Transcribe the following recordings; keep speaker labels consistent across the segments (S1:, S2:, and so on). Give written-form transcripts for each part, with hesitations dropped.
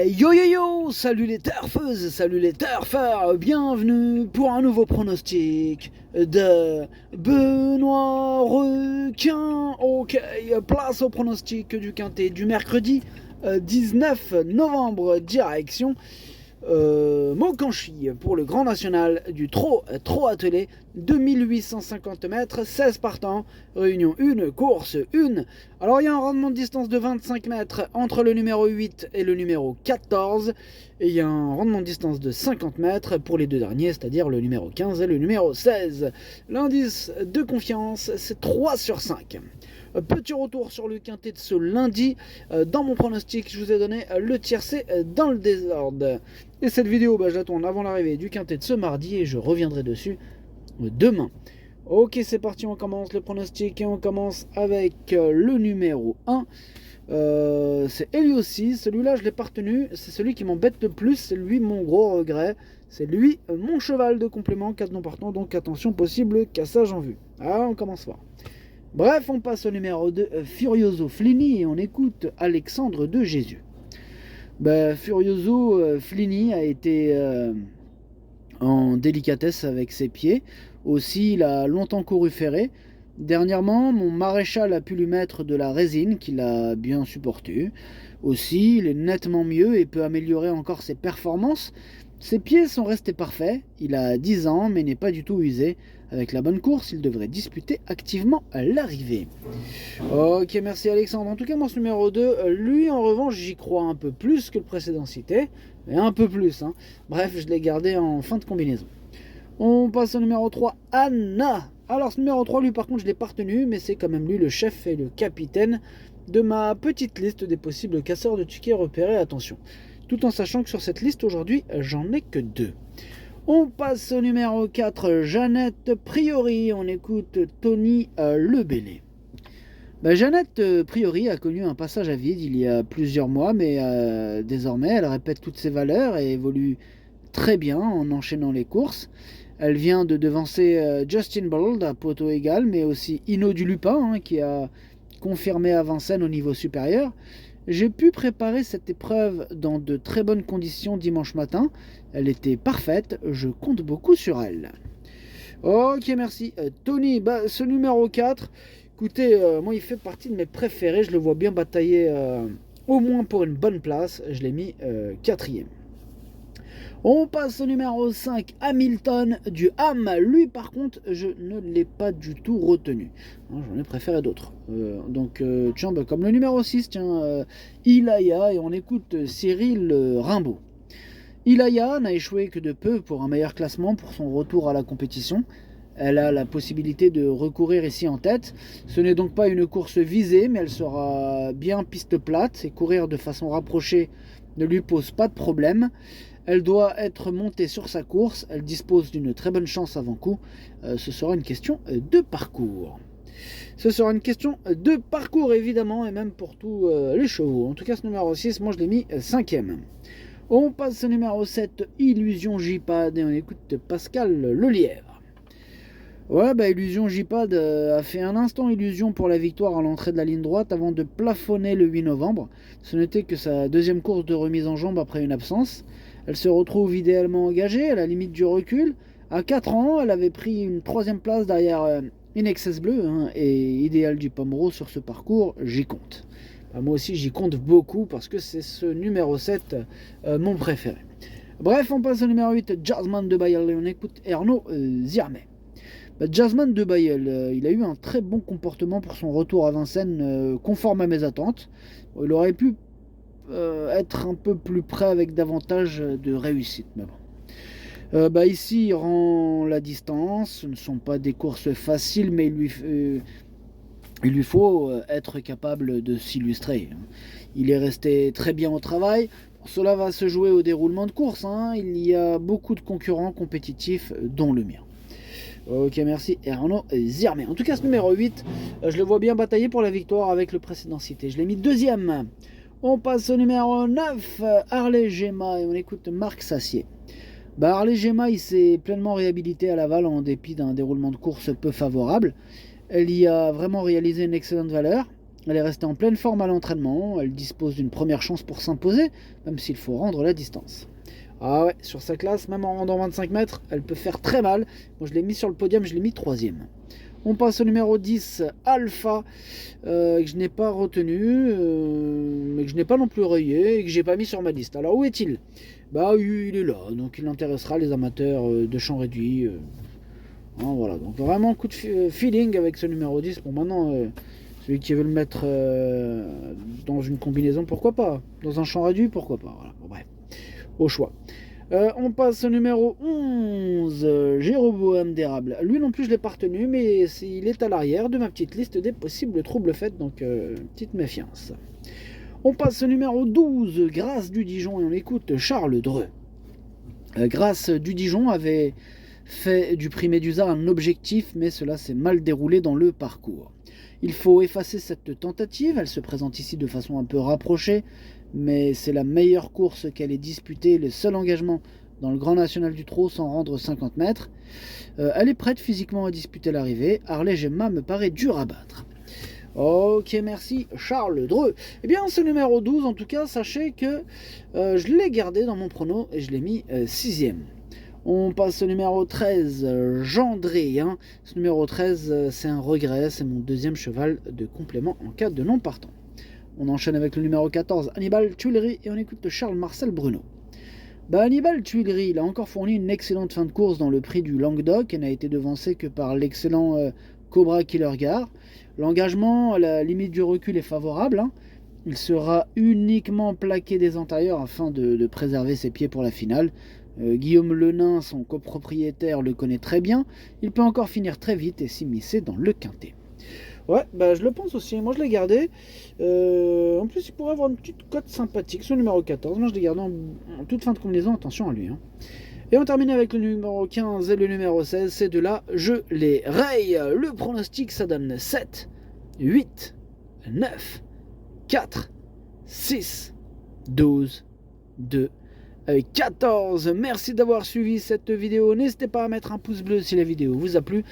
S1: Yo yo yo, salut les turfeuses, salut les turfeurs, bienvenue pour un nouveau pronostic de Benoît Requin. Ok, place au pronostic du quintet du mercredi 19 novembre, direction Montcanchy pour le Grand National du trot attelé, 2850 mètres, 16 partants, réunion 1, course 1. Alors il y a un rendement de distance de 25 mètres entre le numéro 8 et le numéro 14, et il y a un rendement de distance de 50 mètres pour les deux derniers, c'est-à-dire le numéro 15 et le numéro 16. L'indice de confiance, c'est 3 sur 5. Petit retour sur le quintet de ce lundi. Dans mon pronostic, je vous ai donné le tiercé dans le désordre. Et cette vidéo, je la tourne avant l'arrivée du quintet de ce mardi et je reviendrai dessus demain. Ok, c'est parti, on commence le pronostic et on commence avec le numéro 1. C'est Heliossi, celui-là je l'ai pas retenu, c'est celui qui m'embête le plus, c'est lui mon gros regret. C'est lui mon cheval de complément, 4 non partants, donc attention, possible cassage en vue. Ah, on commence fort. Bref, on passe au numéro 2, Furioso Flini, et on écoute Alexandre de Jésus. Furioso Flini a été en délicatesse avec ses pieds. Aussi, il a longtemps couru ferré. Dernièrement, mon maréchal a pu lui mettre de la résine qu'il a bien supporté. Aussi, il est nettement mieux et peut améliorer encore ses performances. Ses pieds sont restés parfaits. Il a 10 ans mais n'est pas du tout usé. Avec la bonne course, il devrait disputer activement à l'arrivée. Ok, merci Alexandre. En tout cas, moi, ce numéro 2, lui, en revanche, j'y crois un peu plus que le précédent cité. Mais un peu plus. Bref, je l'ai gardé en fin de combinaison. On passe au numéro 3, Anna. Alors, ce numéro 3, lui, par contre, je ne l'ai pas retenu, mais c'est quand même lui le chef et le capitaine de ma petite liste des possibles casseurs de tickets repérés. Attention. Tout en sachant que sur cette liste, aujourd'hui, j'en ai que 2. On passe au numéro 4, Jeannette Priori. On écoute Tony Lebellé. Jeannette Priori a connu un passage à vide il y a plusieurs mois, mais désormais, elle répète toutes ses valeurs et évolue très bien en enchaînant les courses. Elle vient de devancer Justin Bold à poteau égal, mais aussi Hino du Lupin, qui a confirmé à Vincennes au niveau supérieur. J'ai pu préparer cette épreuve dans de très bonnes conditions dimanche matin. Elle était parfaite, je compte beaucoup sur elle. Ok, merci. Tony, ce numéro 4, écoutez, moi il fait partie de mes préférés. Je le vois bien batailler au moins pour une bonne place. Je l'ai mis 4ème. On passe au numéro 5, Hamilton du Ham. Lui, par contre, je ne l'ai pas du tout retenu. J'en ai préféré d'autres. Tiens, comme le numéro 6, Ilaya, et on écoute Cyril Rimbaud. Ilaya n'a échoué que de peu pour un meilleur classement pour son retour à la compétition. Elle a la possibilité de recourir ici en tête. Ce n'est donc pas une course visée, mais elle sera bien piste plate et courir de façon rapprochée ne lui pose pas de problème. Elle doit être montée sur sa course. Elle dispose d'une très bonne chance avant coup. Ce sera une question de parcours. Ce sera une question de parcours, évidemment, et même pour tous les chevaux. En tout cas, ce numéro 6, moi, je l'ai mis 5ème. On passe au numéro 7, Illusion J-Pad, et on écoute Pascal Lelièvre. Illusion J-Pad a fait un instant illusion pour la victoire à l'entrée de la ligne droite avant de plafonner le 8 novembre. Ce n'était que sa deuxième course de remise en jambe après une absence. Elle se retrouve idéalement engagée, à la limite du recul. À 4 ans, elle avait pris une 3ème place derrière In Excess Bleu, et Idéal du Pomereux sur ce parcours, j'y compte. Moi aussi, j'y compte beaucoup parce que c'est ce numéro 7 mon préféré. Bref, on passe au numéro 8, Jazzman de Bayeul, et on écoute Ernaud Ziermet. Jazzman de Bayeul, il a eu un très bon comportement pour son retour à Vincennes, conforme à mes attentes. Il aurait pu être un peu plus près avec davantage de réussite. Mais bon. Ici, il rend la distance. Ce ne sont pas des courses faciles, mais il lui faut être capable de s'illustrer. Il est resté très bien au travail. Cela va se jouer au déroulement de course. Il y a beaucoup de concurrents compétitifs, dont le mien. Ok, merci Ernaud Ziermet. En tout cas, ce numéro 8, je le vois bien batailler pour la victoire avec le précédent cité. Je l'ai mis 2ème. On passe au numéro 9, Harley Gemma, et on écoute Marc Sassier. Harley Gemma, il s'est pleinement réhabilité à Laval en dépit d'un déroulement de course peu favorable. Elle y a vraiment réalisé une excellente valeur. Elle est restée en pleine forme à l'entraînement, elle dispose d'une première chance pour s'imposer, même s'il faut rendre la distance. Ah ouais, sur sa classe, même en rendant 25 mètres, elle peut faire très mal. Moi je l'ai mis sur le podium, je l'ai mis 3e. On passe au numéro 10, Alpha, que je n'ai pas retenu, mais que je n'ai pas non plus rayé et que j'ai pas mis sur ma liste. Alors où est-il? Bah il est là, donc il intéressera les amateurs de champ réduit. Voilà, donc vraiment coup de feeling avec ce numéro 10. Bon maintenant, celui qui veut le mettre dans une combinaison, pourquoi pas? Dans un champ réduit, pourquoi pas? Voilà, bon, bref, au choix. On passe au numéro 11, Jéroboam d'érable. Lui non plus je l'ai pas retenu, mais il est à l'arrière de ma petite liste des possibles troubles faits, donc petite méfiance. On passe au numéro 12, Grâce du Dijon, et on écoute Charles Dreux. Grâce du Dijon avait fait du prix Médusa un objectif, mais cela s'est mal déroulé dans le parcours. Il faut effacer cette tentative, elle se présente ici de façon un peu rapprochée, mais c'est la meilleure course qu'elle ait disputée, le seul engagement dans le Grand National du Trot sans rendre 50 mètres. Elle est prête physiquement à disputer l'arrivée. Harley Gemma me paraît dur à battre. Ok, merci Charles Dreux. Eh bien, ce numéro 12, en tout cas, sachez que je l'ai gardé dans mon prono et je l'ai mis 6e. On passe au numéro 13, Gendré. Ce numéro 13, c'est un regret, c'est mon 2e cheval de complément en cas de non partant. On enchaîne avec le numéro 14, Hannibal Tuileries, et on écoute Charles-Marcel Bruno. Hannibal Tuileries, il a encore fourni une excellente fin de course dans le prix du Languedoc et n'a été devancé que par l'excellent Cobra Killergar. L'engagement à la limite du recul est favorable. Il sera uniquement plaqué des antérieurs afin de préserver ses pieds pour la finale. Guillaume Lenain, son copropriétaire, le connaît très bien. Il peut encore finir très vite et s'immiscer dans le quintet. Ouais, je le pense aussi. Moi, je l'ai gardé. En plus, il pourrait avoir une petite cote sympathique, ce numéro 14. Moi, je l'ai gardé en toute fin de combinaison. Attention à lui. Et on termine avec le numéro 15 et le numéro 16. Ces deux-là, je les raye. Le pronostic, ça donne 7, 8, 9, 4, 6, 12, 2, 14. Merci d'avoir suivi cette vidéo. N'hésitez pas à mettre un pouce bleu si la vidéo vous a plu.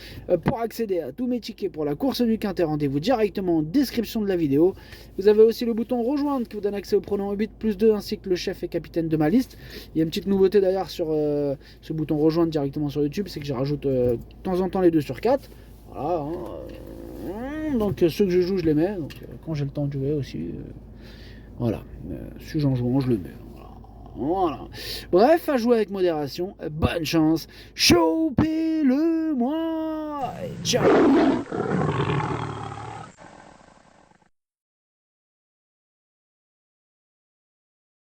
S1: Pour accéder à tous mes tickets pour la course du Quintet, rendez-vous directement en description de la vidéo. Vous avez aussi le bouton rejoindre qui vous donne accès au pronom 8+2 ainsi que le chef et capitaine de ma liste. Il y a une petite nouveauté d'ailleurs sur ce bouton rejoindre directement sur YouTube, c'est que je rajoute de temps en temps les 2 sur 4. Voilà. Donc ceux que je joue, je les mets. Donc quand j'ai le temps de jouer aussi, voilà. Si j'en joue, je le mets. Voilà. Bref, à jouer avec modération. Bonne chance. Chopez-le moi. Ciao.